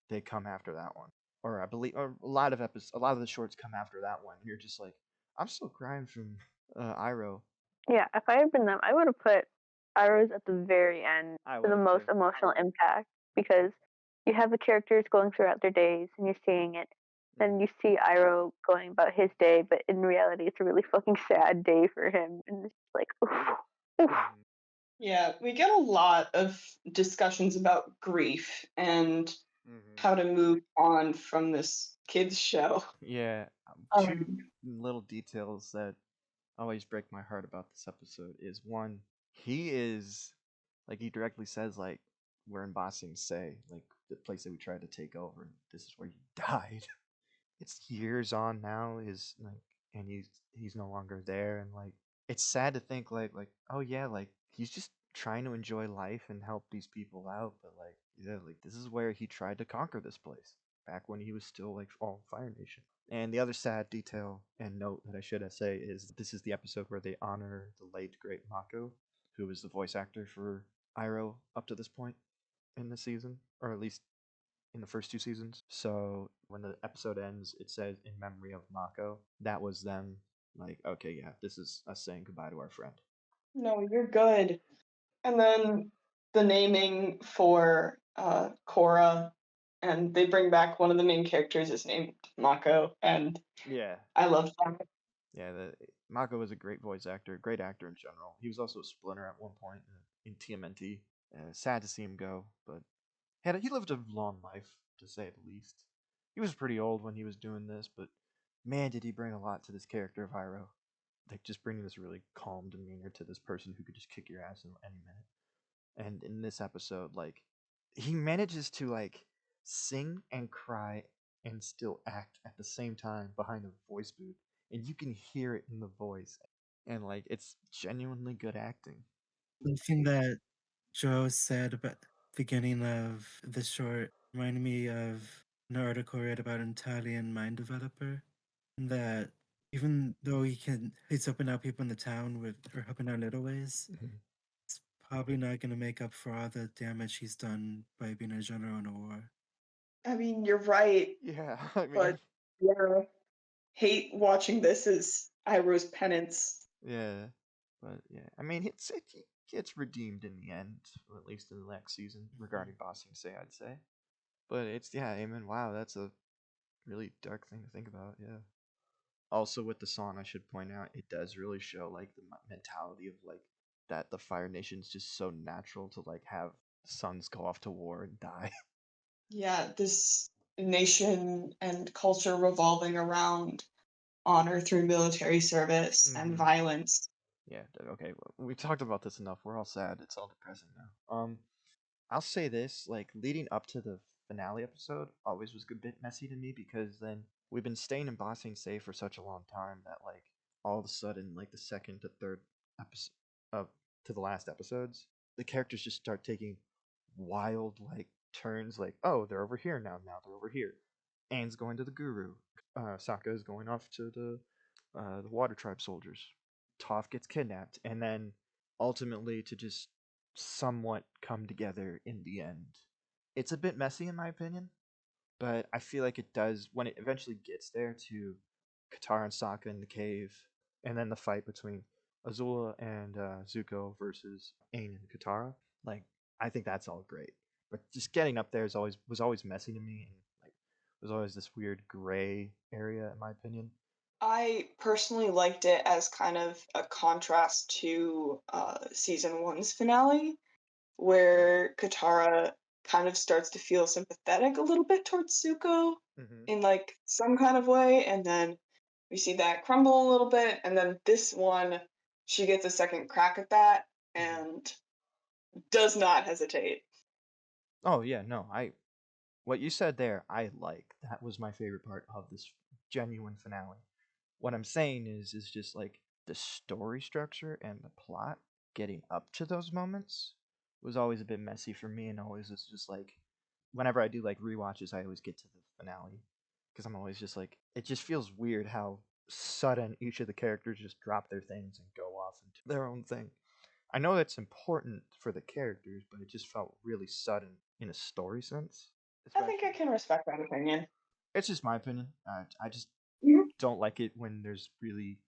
they come after that one, or I believe or a lot of the shorts come after that one. And you're just like, I'm still crying from Iroh. Yeah, if I had been them, I would have put Iroh's at the very end I for the would most too. emotional impact because you have the characters going throughout their days and you're seeing it. And you see Iroh going about his day, but in reality, it's a really fucking sad day for him. And it's like, oof, oof. Yeah, we get a lot of discussions about grief and how to move on from this kids show. Yeah, two Um, little details that always break my heart about this episode is one, he is like he directly says like we're in Bossing Say, like the place that we tried to take over. This is where you died. It's years on now, is like, and he's no longer there, and like it's sad to think like oh yeah, like he's just trying to enjoy life and help these people out, but like yeah, like this is where he tried to conquer this place back when he was still like all Fire Nation. And the other sad detail and note that I should say is this is the episode where they honor the late great Mako, who was the voice actor for Iroh up to this point in the season, or at least in the first two seasons. So when the episode ends, it says in memory of Mako. That was them like, okay, yeah, this is us saying goodbye to our friend. no, you're good. And then the naming for Korra, and they bring back one of the main characters is named Mako, and Yeah. I love that. Yeah, Mako was a great voice actor, great actor in general. He was also a Splinter at one point in TMNT. Sad to see him go, but he lived a long life, to say the least. He was pretty old when he was doing this, but man, did he bring a lot to this character of Hyro. like just bringing this really calm demeanor to this person who could just kick your ass in any minute. And in this episode, like he manages to like sing and cry and still act at the same time behind a voice booth, and you can hear it in the voice, and like it's genuinely good acting. Something that Joe said about the beginning of the short reminded me of an article I read about an Italian mind developer. That even though he's helping out people in the town or helping out little ways, it's probably not going to make up for all the damage he's done by being a general in a war. I mean, you're right, Yeah, I mean, but yeah, hate watching this is Iroh's penance. yeah, but yeah, I mean, it gets redeemed in the end, or at least in the next season, regarding Bossing Say, I'd say. But it's yeah, Eamon. Wow, that's a really dark thing to think about. Yeah. Also, with the song, I should point out, it does really show like the mentality of like that the Fire Nation's just so natural to like have sons go off to war and die. Yeah, this nation and culture revolving around honor through military service and violence. Yeah. Okay. Well, we talked about this enough. We're all sad. It's all depressing now. I'll say this: like leading up to the finale episode, always was a bit messy to me because then we've been staying in Bossing Say for such a long time that like all of a sudden, like the second to third episode, to the last episodes, the characters just start taking wild like turns. Like, oh, they're over here now. Now they're over here. Anne's going to the Guru. Sokka is going off to the Water Tribe soldiers. Toph gets kidnapped, and then ultimately to just somewhat come together in the end. It's a bit messy in my opinion, but I feel like it does when it eventually gets there to Katara and Sokka in the cave, and then the fight between Azula and Zuko versus Aang and Katara. Like I think that's all great, but just getting up there is always was always messy to me, and like was always this weird gray area in my opinion. I personally liked it as kind of a contrast to season one's finale, where Katara kind of starts to feel sympathetic a little bit towards Zuko Mm-hmm. in like some kind of way, and then we see that crumble a little bit, and then this one she gets a second crack at that and does not hesitate. Oh yeah, no, I what you said there, I like. That was my favorite part of this genuine finale. What I'm saying is just like the story structure and the plot getting up to those moments was always a bit messy for me, and always was just like whenever I do like rewatches, I always get to the finale because I'm always just like it just feels weird how sudden each of the characters just drop their things and go off into their own thing. I know that's important for the characters, but it just felt really sudden in a story sense. I think I can respect that opinion. It's just my opinion. I just Mhm. don't like it when there's really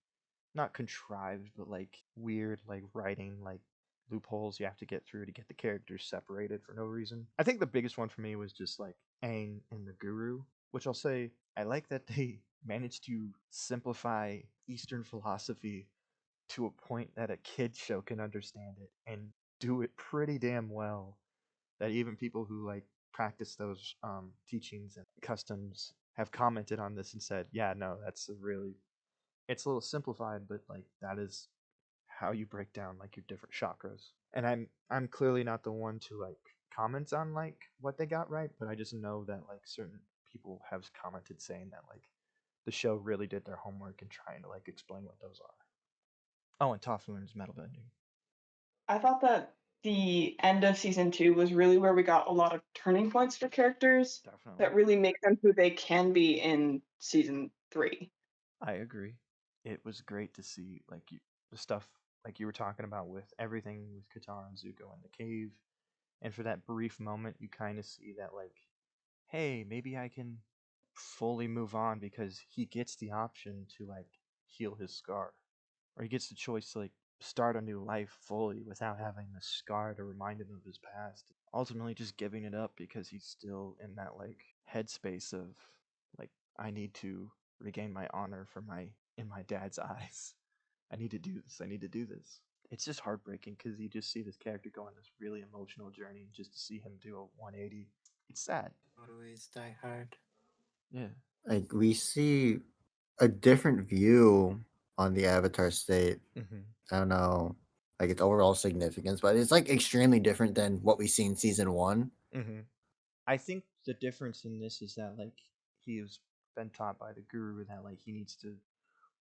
not contrived, but like weird, like writing, like loopholes you have to get through to get the characters separated for no reason. I think the biggest one for me was just like Aang and the Guru, which I'll say I like that they managed to simplify Eastern philosophy to a point that a kid show can understand it and do it pretty damn well. That even people who like practice those teachings and customs have commented on this and said, "Yeah, no, that's a really it's a little simplified, but like that is how you break down like your different chakras." And I'm clearly not the one to like comment on like what they got right, but I just know that like certain people have commented saying that like the show really did their homework in trying to like explain what those are. Oh, and Tofu's metal bending. I thought that the end of season two was really where we got a lot of turning points for characters Definitely. that really make them who they can be in season three. I agree. It was great to see like the stuff like you were talking about with everything with Katara and Zuko in the cave, and for that brief moment, you kind of see that like, hey, maybe I can fully move on because he gets the option to like heal his scar, or he gets the choice to like start a new life fully without having the scar to remind him of his past. Ultimately, just giving it up because he's still in that like headspace of like I need to regain my honor for my in my dad's eyes. I need to do this. I need to do this. It's just heartbreaking because you just see this character go on this really emotional journey, and just to see him do a 180, it's sad. Always die hard. Yeah. Like we see a different view on the Avatar state. Mm-hmm. I don't know, like its overall significance, but it's like extremely different than what we see in season one. Mm-hmm. I think the difference in this is that like he's been taught by the guru that like he needs to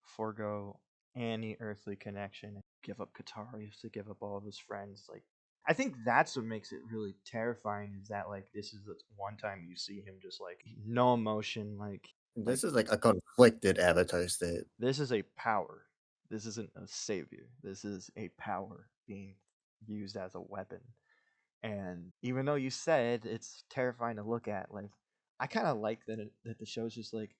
forego any earthly connection and give up Qatar. He has to give up all of his friends. Like I think that's what makes it really terrifying is that like this is the one time you see him just like no emotion, like This is like a conflicted Avatar state. this is a power. This isn't a savior. This is a power being used as a weapon. And even though you said it's terrifying to look at, like I kind of like that the show's just like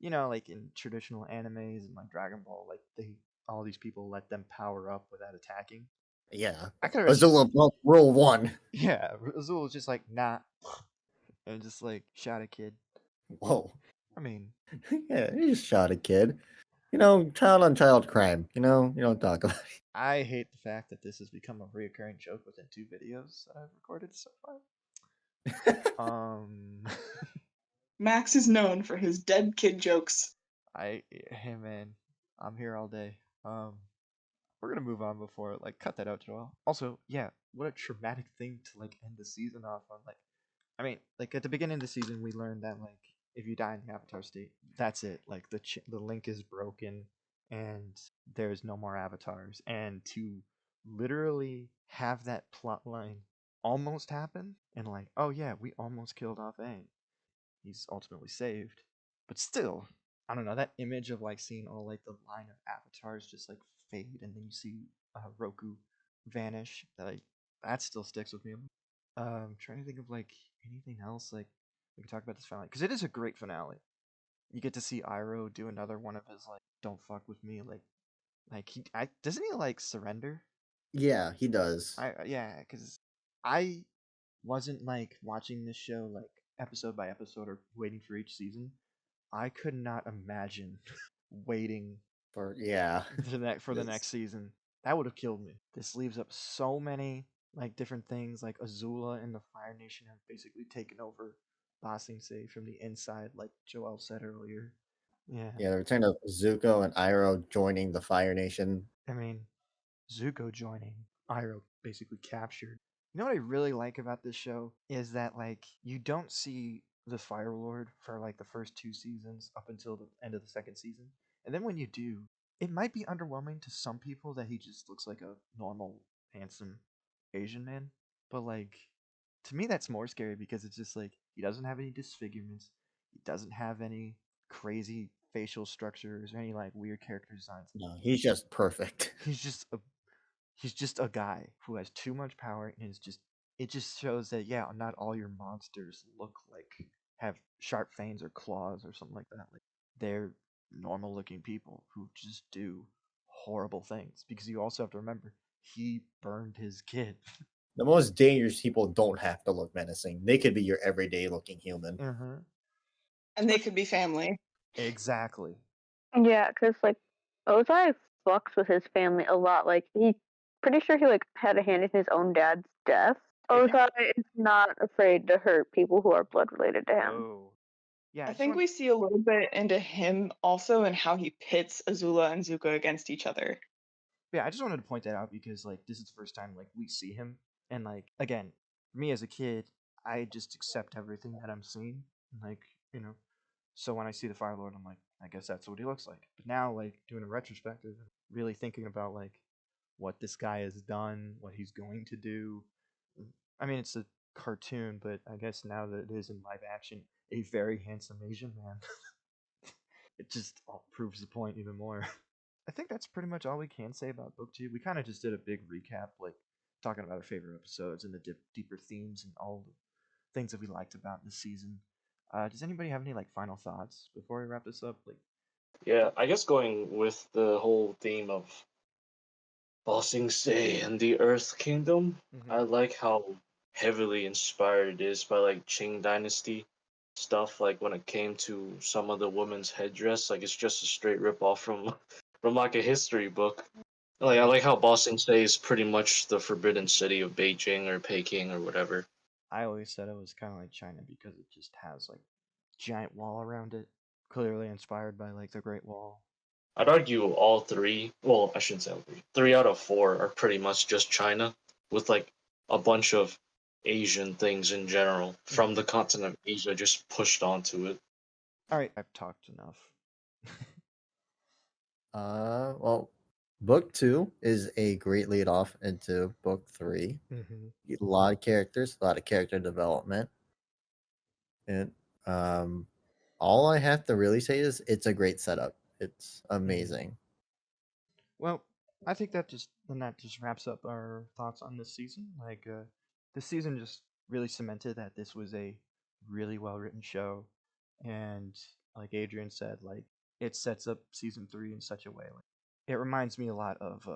like in traditional animes and like Dragon Ball, like they all these people let them power up without attacking. Yeah, I could have Azula broke rule one. yeah, Azul was just like nah, and just like shot a kid. Whoa. I mean, Yeah, he just shot a kid. You know, child on child crime. You don't talk about it. I hate the fact that this has become a reoccurring joke within 2 videos that I've recorded so far. Max is known for his dead kid jokes. Hey man, I'm here all day. We're gonna move on before like cut that out, Joelle. Also, yeah, what a traumatic thing to like end the season off on. Like, I mean, like at the beginning of the season, we learned that like if you die in the Avatar state, that's it. Like the link is broken, and there's no more avatars. And to literally have that plot line almost happen, and like, oh yeah, we almost killed off Aang. He's ultimately saved, but still, I don't know that image of like seeing all like the line of avatars just like fade, and then you see Roku vanish. That still sticks with me. Trying to think of like anything else like we can talk about this finale because it is a great finale. You get to see Iroh do another one of his like "Don't fuck with me" like doesn't he like surrender? Yeah, he does. Yeah, because I wasn't like watching this show like episode by episode or waiting for each season. I could not imagine waiting Yeah. for the next Yes. season. That would have killed me. This leaves up so many like different things. Like Azula and the Fire Nation have basically taken over Ba Sing Se from the inside, like Joelle said earlier. Yeah, Yeah, the return of Zuko and Iroh joining the Fire Nation. I mean, Zuko joining, Iroh basically captured. You know what I really like about this show is that like you don't see the Fire Lord for like the first 2 seasons up until the end of the second season, and then when you do, it might be underwhelming to some people that he just looks like a normal, handsome Asian man, but like to me that's more scary because it's just like he doesn't have any disfigurements, he doesn't have any crazy facial structures or any like weird character designs. No, he's just perfect. He's just a he's just a guy who has too much power and is just it just shows that yeah, not all your monsters look like have sharp fangs or claws or something like that. Like they're normal looking people who just do horrible things because you also have to remember he burned his kid. The most dangerous people don't have to look menacing. They could be your everyday looking human. Mm-hmm. And they could be family. Exactly. Yeah, because like Ozai fucks with his family a lot. Like he, pretty sure he like had a hand in his own dad's death. Ozai is not afraid to hurt people who are blood related to him. Oh. Yeah, I just think we see a little bit into him also and how he pits Azula and Zuko against each other. yeah, I just wanted to point that out because like this is the first time like we see him, and like again, me as a kid, I just accept everything that I'm seeing, like you know. So when I see the Fire Lord, I'm like, I guess that's what he looks like. But now, like doing a retrospective, really thinking about like what this guy has done, what he's going to do. I mean, it's a cartoon, but I guess now that it is in live action, a very handsome Asian man. It just proves the point even more. I think that's pretty much all we can say about book 2. We kind of just did a big recap, like talking about our favorite episodes and the deeper themes and all the things that we liked about this season. Does anybody have any like final thoughts before we wrap this up? Like, Yeah, I guess going with the whole theme of Bossing Say and the Earth Kingdom, mm-hmm. I like how heavily inspired it is by like Qing Dynasty stuff. Like when it came to some of the women's headdress, like it's just a straight rip off from from like a history book. Like I like how Bossing Say is pretty much the forbidden city of Beijing or Peking or whatever. I always said it was kind of like China because it just has like giant wall around it, clearly inspired by like the Great Wall. I'd argue all three. Well, I shouldn't say all three. 3 out of 4 are pretty much just China, with like a bunch of Asian things in general from the continent of Asia just pushed onto it. All right, I've talked enough. Well, book 2 is a great lead off into book 3. A lot of characters, a lot of character development, and all I have to really say is it's a great setup. It's amazing. Well, I think that just wraps up our thoughts on this season. Like, this season just really cemented that this was a really well written show, and like Adrian said, like it sets up season 3 in such a way. Like, it reminds me a lot of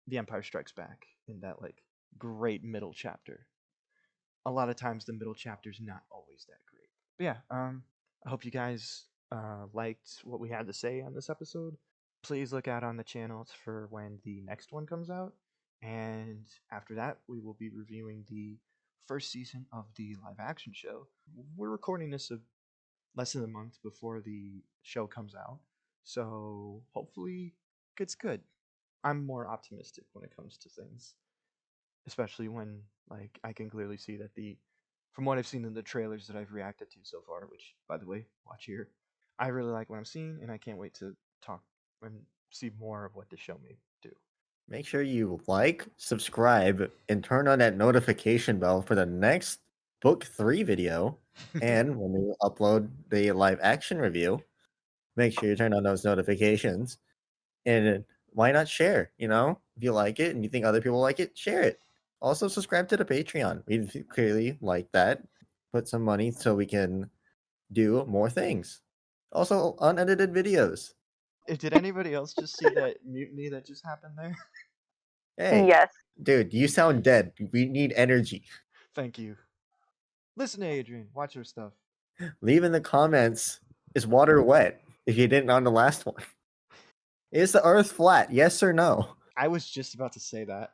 The Empire Strikes Back in that like great middle chapter. A lot of times the middle chapter's not always that great. But yeah, I hope you guys liked what we had to say on this episode. Please look out on the channels for when the next one comes out. And after that, we will be reviewing the first season of the live action show. We're recording this less than a month before the show comes out. So hopefully it's good. I'm more optimistic when it comes to things, especially when like I can clearly see that from what I've seen in the trailers that I've reacted to so far, which by the way, watch here. I really like what I'm seeing and I can't wait to talk and see more of what the show may do. Make sure you like, subscribe, and turn on that notification bell for the next book 3 video. And when we upload the live action review, make sure you turn on those notifications. And why not share? You know, if you like it and you think other people like it, share it. Also, subscribe to the Patreon. We clearly like that. Put some money so we can do more things. Also, unedited videos. Did anybody else just see that mutiny that just happened there? Hey, Yes. dude, you sound dead. We need energy. Thank you. Listen to Adrian. Watch her stuff. Leave in the comments, is water wet? If you didn't on the last one. Is the earth flat? Yes or no? I was just about to say that.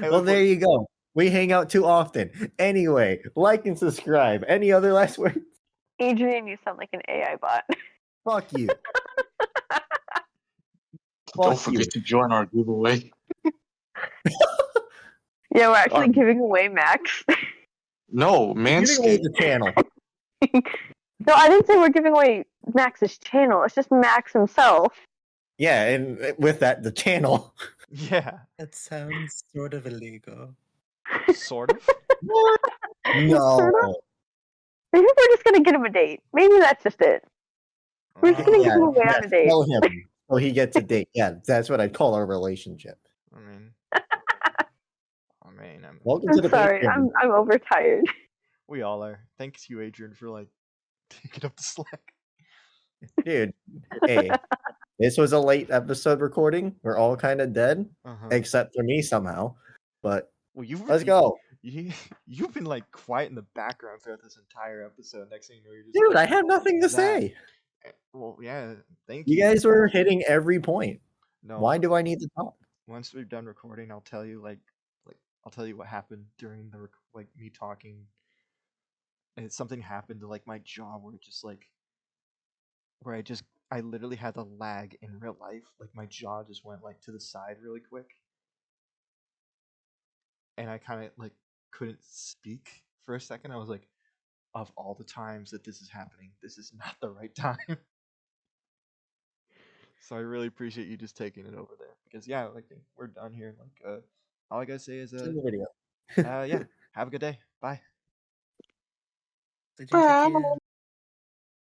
Well, there you go. We hang out too often. Anyway, like and subscribe. Any other last words? Adrian, you sound like an AI bot. Fuck you. Don't Fuck you. forget to join our giveaway. Yeah, we're actually giving away Max. No, Giving away Manscaped. the channel. No, I didn't say we're giving away Max's channel. It's just Max himself. Yeah, and with that, the channel. Yeah. That sounds sort of illegal. Sort of. What? No. Sort of. Maybe we're just gonna get him a date. Maybe that's just it. We're just gonna Yeah, give him away on a date. tell him so he gets a date. Yeah, that's what I'd call our relationship. I mean, Welcome to I'm the sorry. Patreon. I'm overtired. we all are. Thanks you, Adrian, for like taking up the slack. Dude, hey, this was a late episode recording. We're all kind of dead, except for me somehow. But well, let's go. You've been like quiet in the background throughout this entire episode. Next thing you know, you're just Dude, like, I have nothing to say. Well, yeah, thank you. You guys were hitting every point. No. Why do I need to talk? Once we're done recording, I'll tell you I'll tell you what happened during the me talking. And something happened to like my jaw where it just like where I literally had a lag in real life. Like my jaw just went like to the side really quick. And I kind of like couldn't speak for a second. I was like, of all the times that this is happening, this is not the right time. So I really appreciate you just taking it over there because yeah, like we're done here. Like all I gotta say is See the video. yeah, have a good day. Bye. Did you